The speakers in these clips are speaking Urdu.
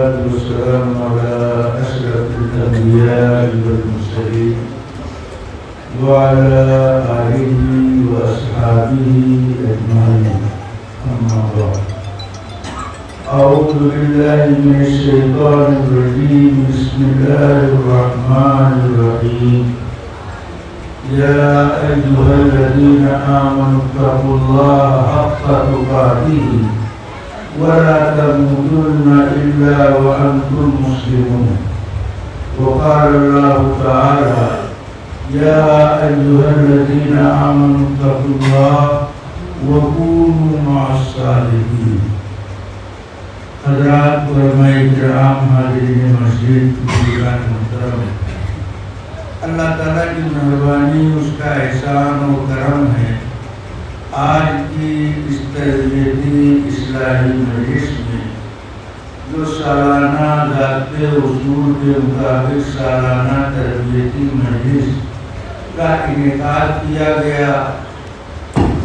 والسلام على أشرف الأنبياء والمرسلين وعلى آله وأصحابه أجمعين. أما بعد، أعوذ بالله من الشيطان الرجيم. بسم الله الرحمن الرحيم. يا أيها الذين آمنوا اتقوا الله حق تقاته ولا تموتن إلا وأنتم مسلمون. وقال الله تعالى: يا أيها الذين آمنوا اتقوا الله وكونوا مع الصالحين. حضرات علماء کرام، حاضرین مسجد، بزرگان محترم، اللہ تعالیٰ کی مہربانی، اس کا احسان و کرم ہے، آج کی اس تربیتی اصلاحی مجلس میں جو سالانہ ضابطے اصول کے مطابق سالانہ تربیتی مجلس کا انعقاد کیا گیا،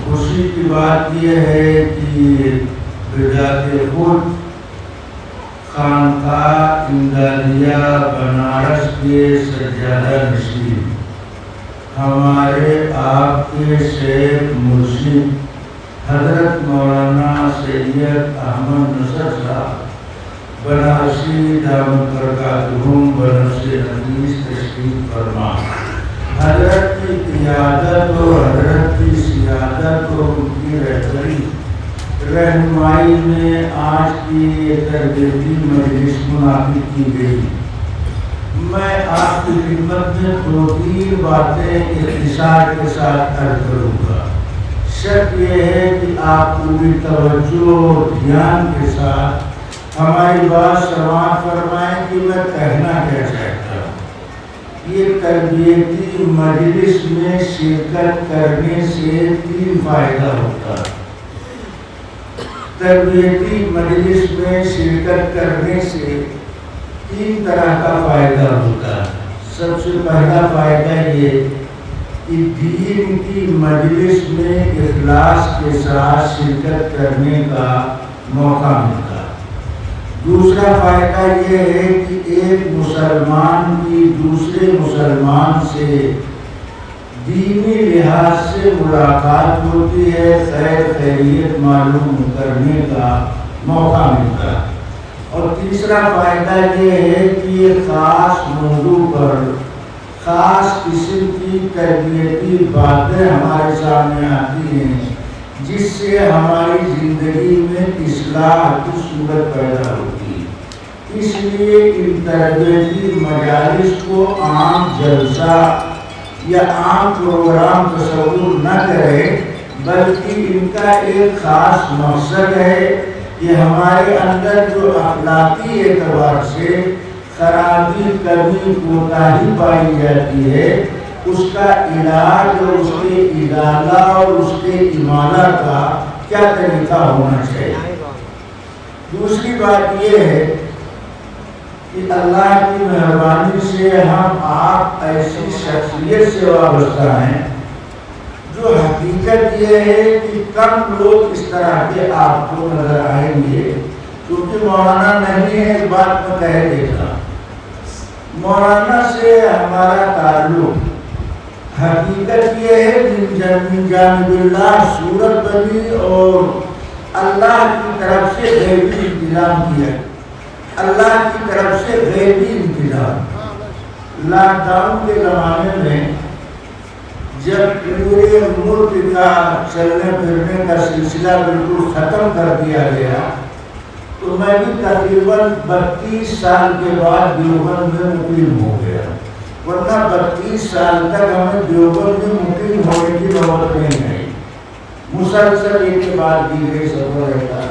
خوشی کی بات یہ ہے کہ بذات خود خانقاہ امدادیہ بنارس کے سجادہ نشین ہمارے آپ کے شیخ مرشد حضرت مولانا سید احمد نصر صاحب بنارسی دامت برکاتہم بنفس حدیث تشریف فرما، حضرت کی قیادت اور حضرت کی سیادت اور ان کی رہنمائی میں آج کی تربیتی مجلس منعقد کی گئی۔ میں آپ کی خدمت میں دو تین باتیں اختصار کے ساتھ عرض کروں گا۔ شرط یہ ہے کہ آپ پوری توجہ اور دھیان کے ساتھ ہماری بات سماعت فرمائیں کہ میں کہنا کیا چاہتا ہوں۔ یہ تربیتی مجلس میں شرکت کرنے سے تین فائدہ ہوتا ہے۔ تربیتی مجلس میں شرکت کرنے سے تین طرح کا فائدہ ہوتا ہے۔ سب سے پہلا فائدہ یہ کہ دین کی مجلس میں اخلاص کے ساتھ شرکت کرنے کا موقع ملتا ہے۔ دوسرا فائدہ یہ ہے کہ ایک مسلمان کی دوسرے مسلمان سے دینی لحاظ سے ملاقات ہوتی ہے، خیر خیریت معلوم کرنے کا موقع ملتا ہے۔ اور تیسرا فائدہ یہ ہے کہ یہ خاص موضوع پر خاص قسم کی تربیتی باتیں ہمارے سامنے آتی ہیں، جس سے ہماری زندگی میں اصلاح کی صورت پیدا ہوتی ہے۔ اس لیے ان تربیتی مجالس کو عام جلسہ یا عام پروگرام تصور نہ کریں، بلکہ ان کا ایک خاص مقصد ہے کہ ہمارے اندر جو اخلاقی اعتبار سے خرابی، کمی، کوتاہی پائی جاتی ہے، اس کا علاج اور اس کے ازالہ اور اس کے امالہ کا کیا طریقہ ہونا چاہیے۔ دوسری بات یہ ہے کہ اللہ کی مہربانی سے ہم آپ ایسی شخصیت سے وابستہ ہیں جو حقیقت یہ ہے کہ کم لوگ اس طرح کے آپ کو نظر آئیں گے، کیونکہ مولانا نہیں ہے، ایک بات میں کہہ دیتا، مولانا سے ہمارا تعلق حقیقت یہ ہے من جانب اللہ صورت بنی اور اللہ کی طرف سے غیبی انتظام کیا، اللہ کی طرف سے غیبی انتظام۔ لاک ڈاؤن کے زمانے میں جب پورے ملک کا چلنے پھرنے کا سلسلہ بالکل ختم کر دیا گیا، تو میں بھی تقریباً 32 سال کے بعد دیوبند میں مقیم ہو گیا، ورنہ 32 سال تک ہمیں دیوبند میں مقیم ہونے کی نوبت نہیں آئی، مسلسل ایک کے بعد دیگرے سفر رہتا۔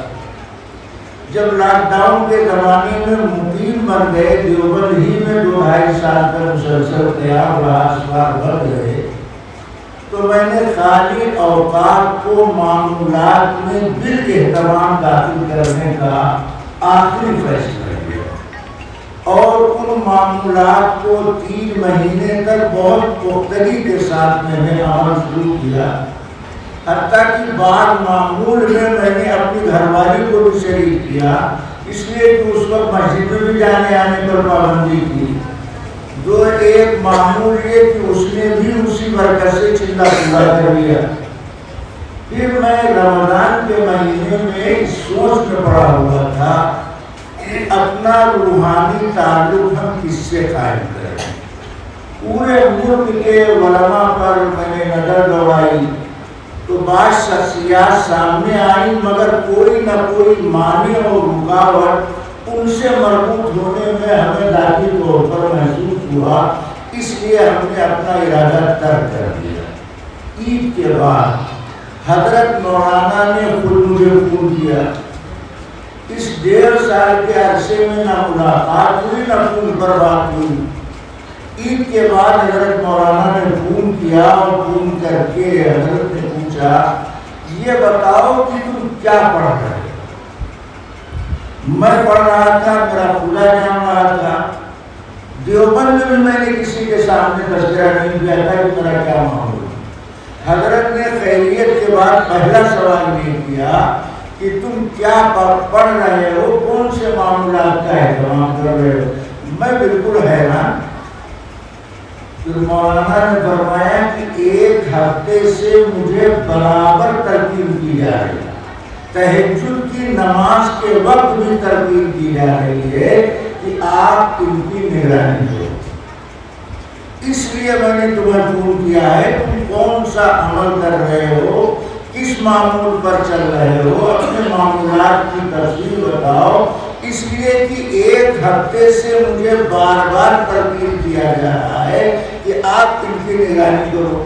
جب لاک ڈاؤن کے زمانے میں مقیم بن گئے، دیوبند ہی میں 2-2.5 سال تک مسلسل تیار رہا، اسباب بڑھ گئے، تو میں نے خالی اوقات کو معمولات میں بالاہتمام داخل کرنے کا آخری فیصلہ کیا، اور ان معمولات کو 3 مہینے تک بہت پختگی کے ساتھ میں نے عمل شروع کیا، حتیٰ کہ بعض معمول میں نے اپنی گھر والی کو بھی شریک کیا اس لیے کہ اس وقت مسجد میں بھی جانے آنے پر پابندی تھی. جو ایک معمول یہ کہ اس نے بھی اسی برکت سے چندہ پورا کر لیا. پھر میں رمضان کے مہینے میں اس سوچ میں پڑا ہوا تھا کہ اپنا روحانی تعلق ہم کس سے قائم کریں. پورے ملک کے علماء پر میں نے نظر دوڑائی تو بعض شخصیات سامنے آئی، مگر کوئی نہ کوئی مانع اور رکاوٹ ان سے مربوط ہونے میں ہمیں ذاتی طور پر محسوس ہوا. اس لیے ہم نے اپنا ارادہ ترک کر دیا. عید کے بعد حضرت مولانا نے خود مجھے فون کیا. اس 1.5 سال کے عرصے میں نہ ملاقات ہوئی نہ فون پر بات ہوئی. عید کے بعد حضرت مولانا نے فون کیا اور فون کر کے حضرت نے پوچھا یہ بتاؤ کہ تم کیا پڑھ رہے ہو. میں پڑھ رہا تھا، میرا کھلا جان رہا تھا. دیوبند میں بھی میں نے کسی کے سامنے تذکرہ نہیں کیا تھا کہ میرا کیا معاملہ. حضرت نے خیریت کے بعد پہلا سوال یہ کیا کہ تم کیا پڑھ رہے ہو، کون سے معاملات کا اہتمام کر رہے ہو. میں بالکل حیران. پھر مولانا نے فرمایا کہ 1 ہفتے سے مجھے برابر تلقین کی جا رہی ہے، تہجد کی نماز کے وقت بھی تلقین کی جا رہی ہے کہ آپ ان کی نگرانی کرو. اس لیے میں نے تمہیں فون کیا ہے. تم کون سا عمل کر رہے ہو، کس معمول پر چل رہے ہو، اپنے معمولات کی تفصیل بتاؤ. اس لیے کہ 1 ہفتے سے مجھے بار بار تلقین کیا جا رہا ہے کہ آپ ان کی نگرانی کرو.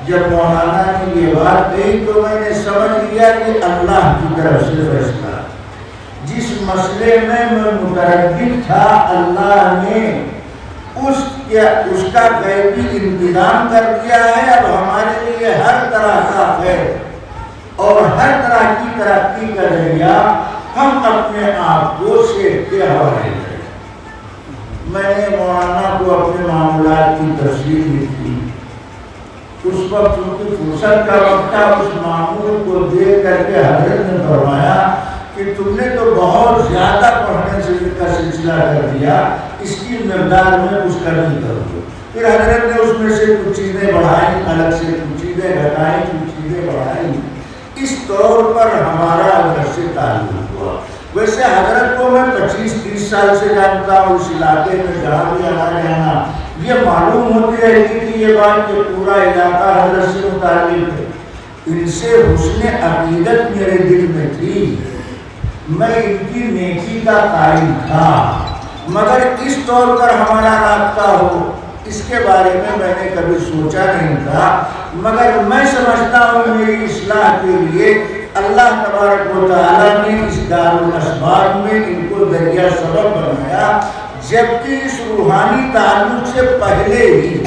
جب مولانا نے یہ بات کہی تو میں نے سمجھ لیا کہ اللہ کی طرف سے فیصلہ. جس مسئلے میں متردد تھا اللہ نے اس کا غیبی انتظام کر دیا ہے. اب ہمارے لیے ہر طرح کا خیر اور ہر طرح کی ترقی کا ذریعہ ہم اپنے آپ کو صحت کے حوالے کریں. میں نے مولانا کو اپنے معاملات کی تفصیل دی تھی. اس وقت چونکہ فرصت کا وقت تھا، اس معمول کو دیکھ کر کے حضرت نے فرمایا کہ تم نے تو بہت زیادہ پڑھنے سے کا سلسلہ کر دیا، اس کی مقدار میں کچھ کمی کر دو. پھر حضرت نے اس میں سے کچھ چیزیں بڑھائیں، الگ سے کچھ چیزیں گھٹائیں، کچھ چیزیں بڑھائیں. اس طور پر ہمارا حضرت سے تعلق ہوا. ویسے حضرت کو میں 25-30 سال سے جانتا ہوں. اس علاقے میں جہاں بھی آنا جانا یہ معلوم ہوتی رہتی تھی یہ بات کہ پورا علاقہ حضرت سے متعلق ہے. ان سے حسن عقیدت میرے دل میں تھی. میں ان کی نیکی کا قائل تھا، مگر اس طور پر ہمارا رابطہ ہو اس کے بارے میں نے کبھی سوچا نہیں تھا. مگر میں سمجھتا ہوں میری اصلاح کے لیے اللہ تبارک و تعالیٰ نے اس دارالاسباب میں ان کو ذریعہ سبب بنایا. جبکہ اس روحانی تعلق سے پہلے ہی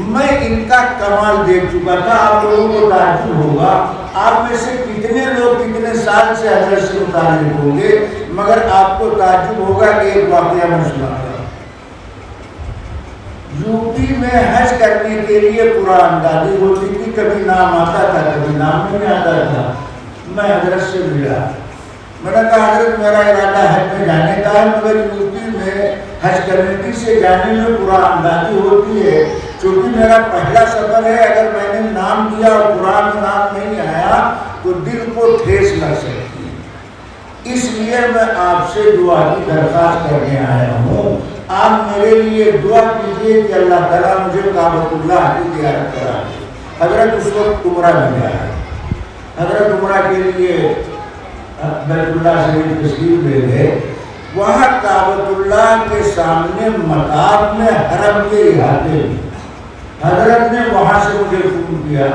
میں ان کا کمال دیکھ چکا تھا. آپ لوگوں کو تعجب ہوگا، آپ میں سے کتنے لوگ کتنے سال سے حضرت سے متعلق ہوں گے، مگر آپ کو تعجب ہوگا کہ ایک واقعہ میں سناتا ہوں. یوپی میں حج کرنے کے لیے قرآن اندازی ہوتی تھی. کبھی نام آتا تھا، کبھی نام نہیں آتا تھا. میں حضرت سے ملا. میں نے کہا حضرت میرا ارادہ حج میں جانے کا ہے، مگر یوپی میں حج کمیٹی سے جانے میں قرآن اندازی ہوتی ہے. چونکہ میرا پہلا سفر ہے، اگر میں نے نام دیا اور قرآن میں نام نہیں آیا تو دل کو ٹھیس لگ سکتی ہے. اس لیے میں آپ سے دعا کی درخواست کرنے آیا ہوں. آپ میرے لیے دعا کیجیے کہ اللہ تعالیٰ مجھے کعبۃ اللہ کی زیارت کرا دے. حضرت اس وقت عمرہ میں گیا ہے. حضرت عمرہ کے لیے بیت اللہ شریف تشریف لے گئے. وہاں کعبۃ اللہ کے سامنے مطاف میں حرم کے احاطے میں حضرت نے وہاں سے مجھے فون کیا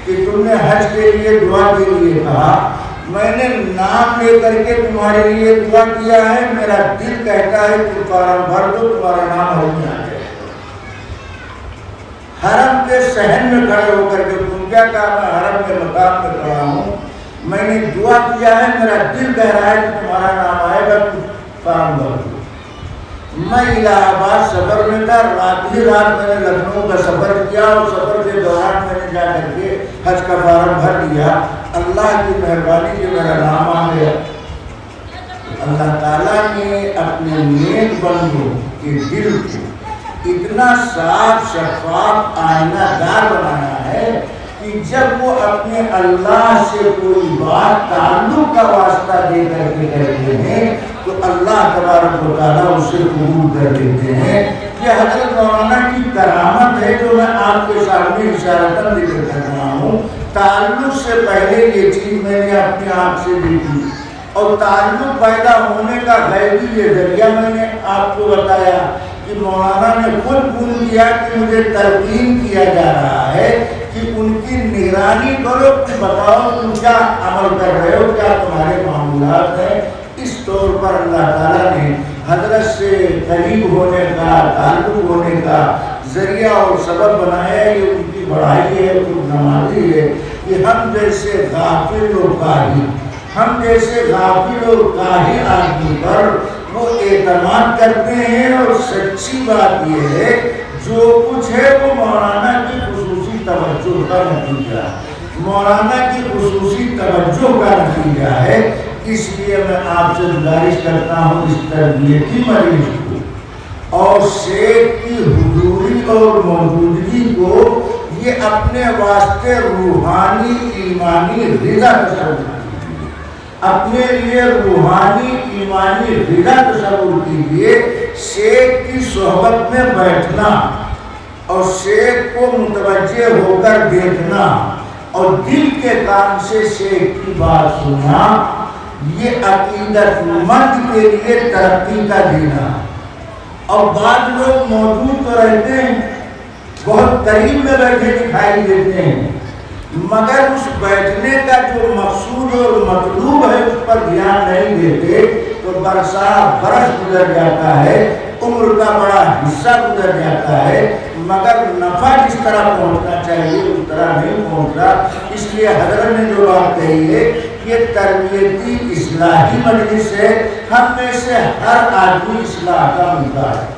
کہ تم نے حج کے لیے دعا کے لیے کہا. میں نے نام لے کر کے تمہارے لیے دعا کیا ہے. میرا دل کہتا ہے کہ فارم بھر دو، تمہارا نام حرم میں آ جائے. حرم کے صحن میں کھڑے ہو کر کے تم کیا کہا؟ میں حرم کے مقام میں کھڑا ہوں. میں نے دعا کیا ہے، میرا دل کہہ رہا ہے کہ تمہارا نام آئے گا، تم فارم بھر دو. میں الہ آباد سفر میں تھا. رات ہی رات میں نے لکھنؤ کا سفر کیا اور سفر کے دوران میں نے جا کر کے حج کا فارم بھر دیا. اللہ کی مہربانی سے میرا نام آ گیا. اللہ تعالیٰ نے اپنے نیک بندوں کے دل کو اتنا صاف شفاف آئینہ دار بنایا ہے کہ جب وہ اپنے اللہ سے کوئی بات تعلق کا واسطہ دے کر کے کرتے ہیں تو اللہ تبارک و تعالیٰ اسے قبول کر لیتے ہیں۔ یہ حضرت مولانا کی کرامت ہے جو میں آپ کے سامنے اشارتاً ذکر کر رہا ہوں۔ تعلق سے پہلے یہ چیز میں نے اپنے آپ سے دیکھی اور تعلق پیدا ہونے کا غیبی یہ ذریعہ میں نے آپ کو بتایا کہ مولانا نے خود فون کیا کہ مجھے تلقین کیا جا رہا ہے کہ ان کی نگرانی کرو کہ بتاؤ تم کیا عمل کر رہے ہو، کیا تمہارے معاملات ہیں۔ اس طور پر اللہ تعالیٰ نے حضرت سے قریب ہونے کا، تعلق ہونے کا ذریعہ اور سبب بنایا۔ یہ ان کی بڑائی ہے، خود نمازی ہے کہ ہم جیسے غافل و کاہل، ہم جیسے غافل اور کاہل آدمی پر وہ اعتماد کرتے ہیں۔ اور سچی بات یہ ہے جو کچھ ہے وہ مولانا کی خصوصی توجہ کا نتیجہ، مولانا کی خصوصی توجہ کا نتیجہ ہے۔ اس لیے میں آپ سے گزارش کرتا ہوں اس تربیتی مریض کو اور شیخ کی حضوری اور موجودگی کو یہ اپنے واسطے روحانی ایمانی رضا تصور کیجیے، اپنے لیے روحانی ایمانی رضا تصور کیجیے۔ شیخ کی صحبت میں بیٹھنا اور شیخ کو متوجہ ہو کر دیکھنا اور دل کے کام سے شیخ کی بات سننا، یہ عقیدت مند کے لیے ترقی کا دینا۔ اور بعض لوگ موجود تو رہتے ہیں، بہت قریب میں بیٹھے دکھائی دیتے ہیں، مگر اس بیٹھنے کا جو مقصود اور مطلوب ہے اس پر دھیان نہیں دیتے تو برسات برس گزر جاتا ہے، عمر کا بڑا حصہ گزر جاتا ہے، مگر نفع جس طرح پہنچنا چاہیے اس طرح نہیں پہنچتا۔ اس لیے حضرت نے جو بات کہی ہے یہ تربیتی اصلاحی مجلس ہے۔ ہم میں سے ہر آدمی اصلاح کا محتاج ہے،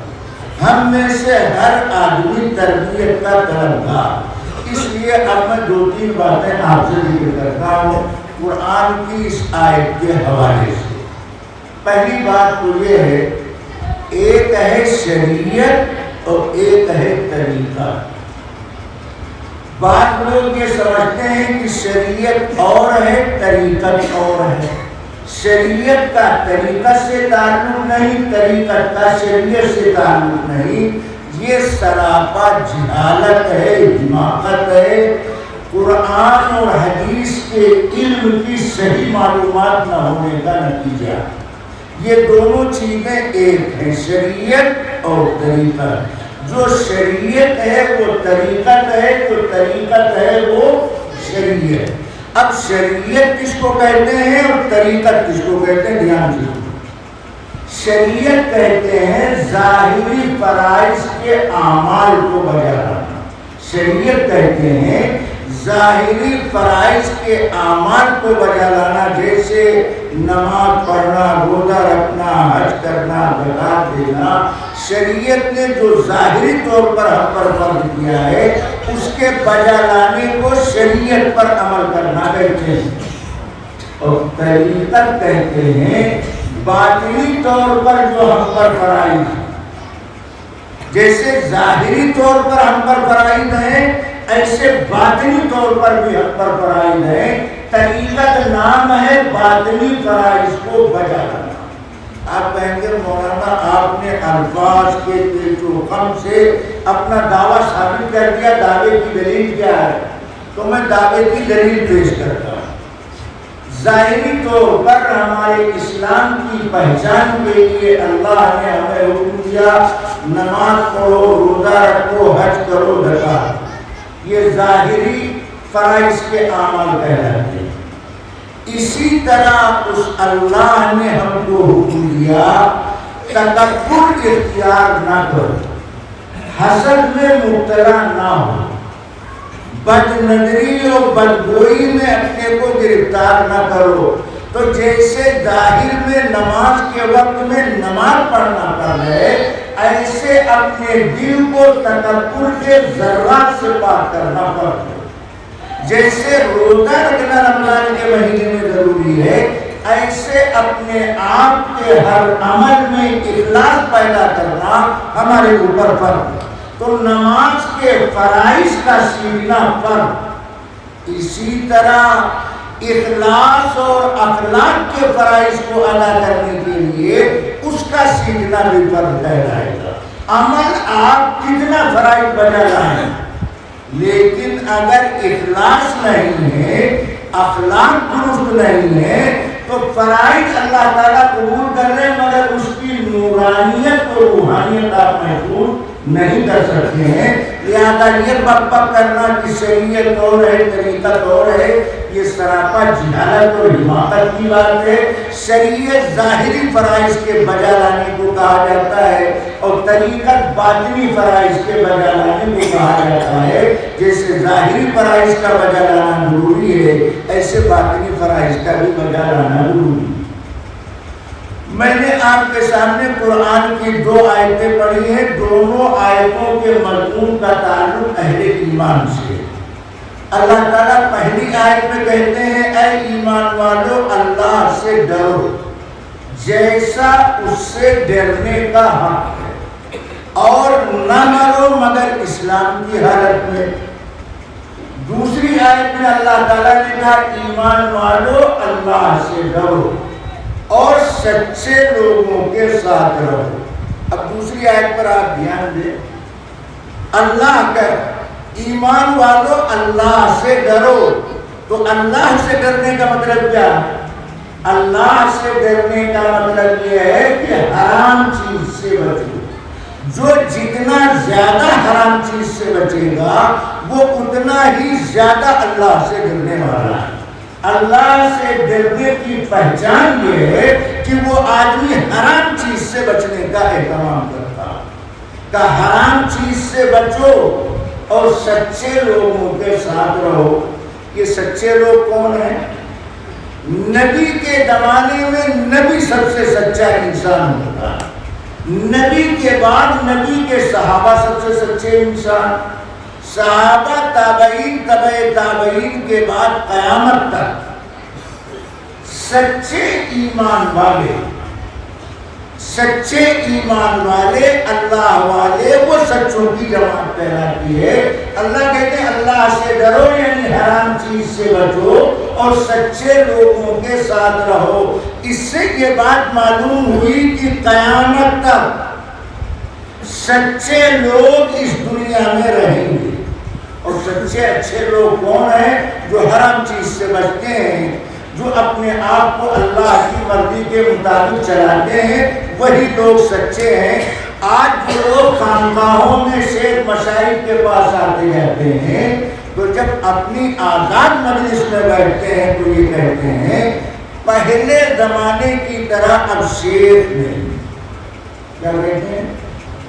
ہم میں سے ہر آدمی تربیت کا طلبگار۔ اس لیے اب میں دو تین باتیں آپ سے ذکر کرتا ہوں قرآن کی اس آیت کے حوالے سے۔ پہلی بات تو یہ ہے، ایک ہے شریعت اور ایک ہے طریقہ۔ بعض لوگ یہ سمجھتے ہیں کہ شریعت اور ہے طریقت اور ہے، شریعت کا طریقت سے تعلق نہیں، طریقت کا شریعت سے تعلق نہیں۔ یہ سراپا جہالت ہے، حماقت ہے، قرآن اور حدیث کے علم کی صحیح معلومات نہ ہونے کا نتیجہ۔ یہ دونوں چیزیں ایک ہیں، شریعت اور طریقت۔ جو شریعت ہے وہ طریقت ہے، جو طریقت ہے وہ شریعت۔ اب شریعت کس کو کہتے ہیں اور طریقت کس کو کہتے ہیں؟ دھیان سے شریعت کہتے ہیں ظاہری فرائض کے اعمال کو بجا لانا، شریعت کہتے ہیں ظاہری فرائض کے اعمال کو بجا لانا، جیسے نماز پڑھنا، روزہ رکھنا، حج کرنا، زکات دینا۔ شریعت نے جو ظاہری طور پر ہم پر فرض کیا ہے اس کے بجا لانے کو شریعت پر عمل کرنا کہتے ہیں۔ اور طریقت کہتے ہیں باطنی طور پر جو ہم پر فرائض، جیسے ظاہری طور پر ہم پر فرائض ہیں ایسے باطنی طور پر بھی ہم پر فرائض ہیں۔ طریقت نام ہے باطنی فرائض کو بجا لانا۔ آپ کہیں گے مولانا آپ نے الفاظ کے تیز و خم سے اپنا دعویٰ ثابت کر دیا، دعوے کی دلیل کیا ہے؟ تو میں دعوے کی دلیل پیش کرتا ہوں۔ ظاہری طور پر ہمارے اسلام کی پہچان کے لیے اللہ نے ہمیں حکم دیا نماز پڑھو، روزہ رکھو، حج کرو، زکات، یہ ظاہری فرائض کے اعمال کہلاتے ہیں۔ اسی طرح اس اللہ نے ہم کو حکم دیا تکبر اختیار نہ کرو، حسد میں مبتلا نہ ہو، بد نظری اور بدگوئی میں اپنے کو گرفتار نہ کرو۔ تو جیسے ظاہر میں نماز کے وقت میں نماز پڑھنا پڑ ہے، ایسے اپنے دل کو تکبر کے ذرات سے پاک کرنا پڑتا ہے۔ جیسے روزہ رکھنا رمضان کے مہینے میں ضروری ہے، ایسے اپنے آپ کے ہر عمل میں اخلاص پیدا کرنا ہمارے اوپر فرض. تو نماز کے فرائض کا سیکھنا فرض. اسی طرح اخلاص اور اخلاق کے فرائض کو ادا کرنے کے لیے اس کا سیکھنا بھی فرض کہلائے گا. عمل آپ کتنا فرائض بجا لائیں، لیکن اگر اخلاص نہیں ہے، اخلاق درست نہیں ہے، تو فرائض اللہ تعالیٰ قبول کر لیں مگر اس کی نورانیت اور روحانیت آپ محفوظ نہیں کر سکتے ہیں. لہذا یہ بک بک کرنا کہ شریعت اور ہے، طریقہ اور ہے، یہ سراپا جہالت اور حماقت کی بات ہے. شریعت ظاہری فرائض کے بجا لانے کو کہا جاتا ہے اور طریقت باطنی فرائض کے بجا لانے کو کہا جاتا ہے. جیسے ظاہری فرائض کا بجا لانا ضروری ہے، ایسے باطنی فرائض کا بھی بجا لانا ضروری ہے. میں نے آپ کے سامنے قرآن کی 2 آیتیں پڑھی ہیں. دونوں آیتوں کے مضمون کا تعلق اہل ایمان سے. اللہ تعالیٰ پہلی آیت میں کہتے ہیں اے ایمان والو اللہ سے ڈرو جیسا اس سے ڈرنے کا حق ہے، اور نہ مرو مگر اسلام کی حالت میں. دوسری آیت میں اللہ تعالیٰ نے کہا ایمان والو اللہ سے ڈرو اور سچے لوگوں کے ساتھ رہو. اب دوسری آیت پر آپ دھیان دیں. اللہ کا ایمان والو اللہ سے ڈرو، تو اللہ سے ڈرنے کا مطلب کیا؟ اللہ سے ڈرنے کا مطلب یہ ہے کہ حرام چیز سے بچو. جو جتنا زیادہ حرام چیز سے بچے گا وہ اتنا ہی زیادہ اللہ سے ڈرنے والا ہے. اللہ سے ڈرنے کی پہچان یہ ہے کہ وہ آدمی حرام چیز سے بچنے کا اہتمام کرتا ہے. کہ حرام چیز سے بچو اور سچے لوگوں کے ساتھ رہو. یہ سچے لوگ کون ہیں؟ نبی کے زمانے میں نبی سب سے سچا انسان ہوتا ہے. نبی کے بعد نبی کے صحابہ سب سے سچے انسان. صحابہ تابعین تبع تابعین کے بعد قیامت تک سچے ایمان والے اللہ والے وہ سچوں کی جماعت کہلاتی ہے. اللہ کہتے ہیں اللہ سے ڈرو یعنی حرام چیز سے بچو اور سچے لوگوں کے ساتھ رہو. اس سے یہ بات معلوم ہوئی کہ قیامت تک سچے لوگ اس دنیا میں رہیں گے. اور سچے اچھے لوگ کون ہیں؟ جو حرام چیز سے بچتے ہیں، جو اپنے آپ کو اللہ کی مرضی کے مطابق چلاتے ہیں، وہی لوگ سچے ہیں. آج جو لوگ خانقاہوں میں شیخ مشائخ کے پاس آتے جاتے ہیں تو جب اپنی آزاد مجلس میں بیٹھتے ہیں تو یہ کہتے ہیں پہلے زمانے کی طرح اب شیخ نہیں. کیا کہتے ہیں؟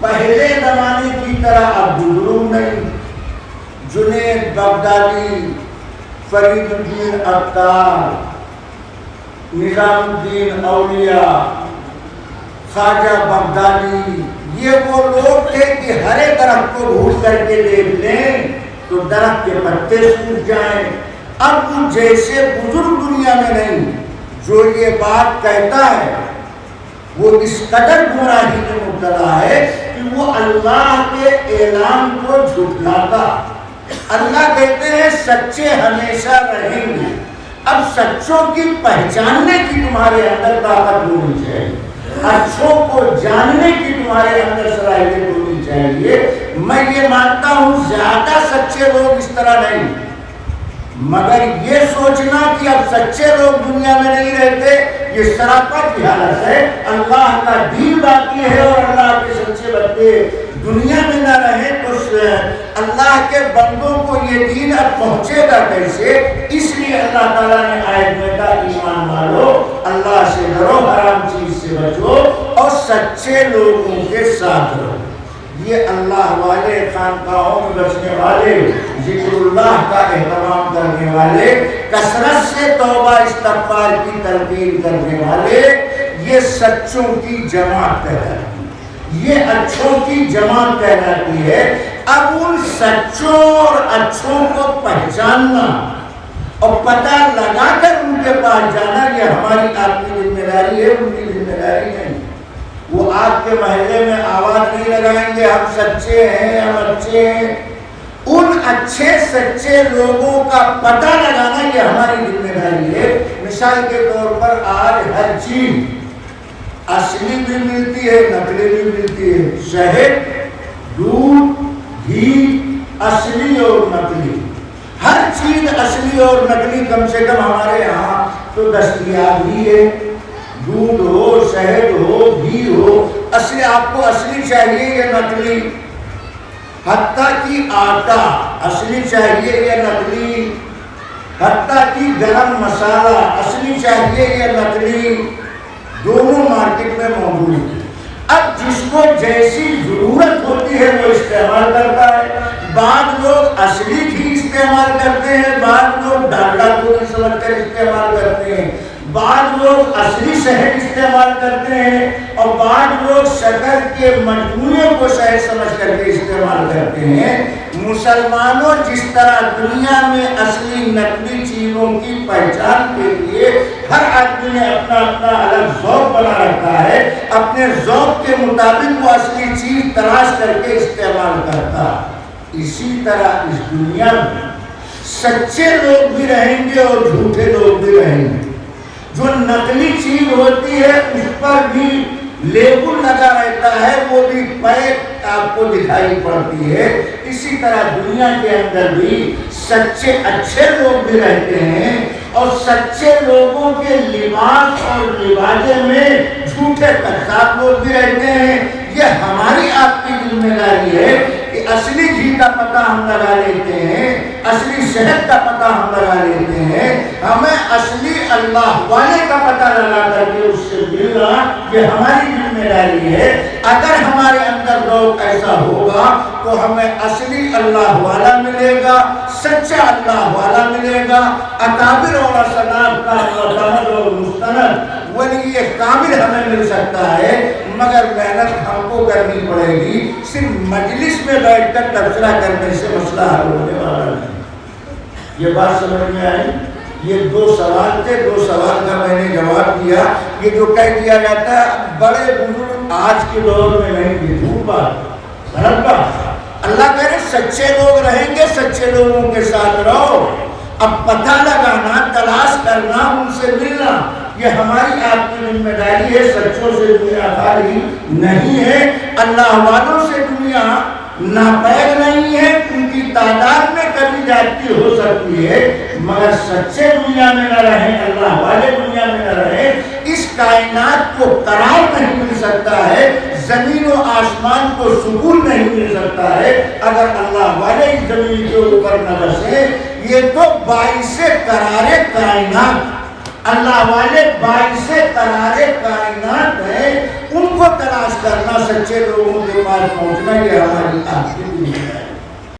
پہلے زمانے کی طرح اب بزرگ نہیں. جنید بغدادی، فرید الدین عطار، نظام الدین اولیاء، خواجہ بغدادی، یہ وہ لوگ تھے کہ ہرے درخت کو گھوٹ کر کے دیکھ لیں تو درخت کے پتے سوکھ جائیں. اب وہ جیسے بزرگ دنیا میں نہیں. جو یہ بات کہتا ہے وہ اس قدر گمراہی میں مبتلا ہے کہ وہ اللہ کے اعلان کو جھٹلاتا. اللہ کہتے ہیں سچے ہمیشہ رہیں گے. اب سچوں کی پہچاننے کی تمہارے اندر طاقت ہونی چاہیے، اچھوں کو جاننے کی تمہارے اندر صلاحیت ہونی چاہیے. میں یہ مانتا ہوں زیادہ سچے لوگ اس طرح نہیں، مگر یہ سوچنا کہ اب سچے لوگ دنیا میں نہیں رہتے یہ سراپا جہالت ہے. اللہ کا دین باقی ہے اور اللہ کے سچے بندے دنیا میں نہ رہے تو اللہ کے بندوں کو یہ دین اب پہنچے گا کیسے؟ اس لیے اللہ تعالیٰ نے آیت میں کہا ایمان والو اللہ سے ڈرو، حرام چیز سے بچو اور سچے لوگوں کے ساتھ رہو. یہ اللہ والے، خانقاہوں میں بچنے والے، ذکر اللہ کا اہتمام کرنے والے، کثرت سے توبہ استغفار کی تلقین کرنے والے، یہ سچوں کی جماعت کہلاتی ہے، یہ اچھوں کی جماعت کہلاتی ہے. اب ان سچوں اور اچھوں کو پہچاننا اور پتہ لگا کر ان کے پاس جانا یہ ہماری آپ کی ذمہ داری ہے، ان کی ذمہ داری نہیں۔ وہ آپ کے محلے میں آواز نہیں لگائیں گے ہم سچے ہیں، ہم اچھے ہیں۔ ان اچھے سچے لوگوں کا پتہ لگانا یہ ہماری ذمہ داری ہے۔ مثال کے طور پر آج ہر چیز اصلی بھی ملتی ہے، نقلی بھی ملتی ہے۔ شہد، دودھ، گھی، اصلی اور نقلی، ہر چیز اصلی اور نقلی کم سے کم ہمارے یہاں تو دستیاب ہی ہے۔ دودھ ہو، شہد ہو، گھی ہو، اصلی آپ کو اصلی چاہیے یا نقلی؟ حتیٰ کہ آٹا اصلی چاہیے یا نقلی؟ حتیٰ کہ گرم مسالہ اصلی چاہیے یا نقلی؟ دونوں مارکیٹ میں موجود ہیں۔ اب جس کو جیسی ضرورت ہوتی ہے وہ استعمال کرتا ہے۔ بعض لوگ اصلی گھی استعمال کرتے ہیں، بعض لوگ ڈالڈا کو سمجھ کر استعمال کرتے ہیں، بعض لوگ اصلی شہد استعمال کرتے ہیں، اور بعض لوگ شکر کے مجموعے کو شہد سمجھ کر کے استعمال کرتے ہیں۔ مسلمانوں جس طرح دنیا میں اصلی نقلی چیزوں کی پہچان کے لیے ہر آدمی نے اپنا اپنا الگ ذوق بنا رکھا ہے، اپنے ذوق کے مطابق وہ اصلی چیز تلاش کر کے استعمال کرتا، اسی طرح اس دنیا میں سچے لوگ بھی رہیں گے اور جھوٹے لوگ بھی رہیں گے۔ جو نقلی چیز ہوتی ہے اس پر بھی لیبل لگا رہتا ہے، وہ بھی پیک آپ کو دکھائی پڑتی ہے۔ اسی طرح دنیا کے اندر بھی سچے اچھے لوگ بھی رہتے ہیں، اور سچے لوگوں کے لباس اور لبادے میں جھوٹے کذاب لوگ بھی رہتے ہیں۔ یہ ہماری آپ کی ذمہ داری ہے کہ اصلی گھی کا پتہ ہم لگا لیتے ہیں، اصلی شہد کا پتہ ہم لگا لیتے ہیں، ہمیں اصلی اللہ والے کا پتہ لگا کر کے اس سے ملنا یہ ہماری ذمہ داری ہے۔ اگر ہمارے اندر ذوق ایسا ہوگا تو ہمیں اصلی اللہ والا ملے گا، سچا اللہ والا ملے گا۔ اکابر اور اسلاف کا معتمد اور مستند ولی کامل ہمیں مل سکتا ہے، مگر محنت ہم کو کرنی پڑے گی۔ صرف مجلس میں بیٹھ کر تبصرہ کرنے سے مسئلہ حل ہونے والا نہیں۔ یہ بات سمجھ میں آئی؟ یہ دو سوال تھے، دو سوال کا میں نے جواب دیا۔ یہ جو کہہ دیا جاتا ہے بڑے بزرگ آج کے دور میں نہیں، یہ جھوٹ بات، غلط بات۔ اللہ کہہ رہے سچے لوگ رہیں گے، سچے لوگوں کے ساتھ رہو۔ اب پتہ لگانا، تلاش کرنا، ان سے ملنا یہ ہماری آپ کی ذمہ داری ہے۔ سچوں سے دنیا خالی نہیں ہے، اللہ والوں سے دنیا ناپید نہیں ہے۔ ان کی تعداد میں کبھی زیادتی ہو سکتی ہے، مگر سچے دنیا میں نہ رہیں، اللہ والے دنیا میں نہ رہیں، اس کائنات کو قرار نہیں مل سکتا ہے، زمین و آسمان کو سکون نہیں مل سکتا ہے اگر اللہ والے اس زمین کے اوپر نہ بسے۔ یہ تو باعث قرار کائنات، اللہ والے باعث قرار کائنات ہیں، ان کو تلاش کرنا، سچے لوگوں کے پاس پہنچنا یہ ہماری آپ کی ذمہ داری ہے۔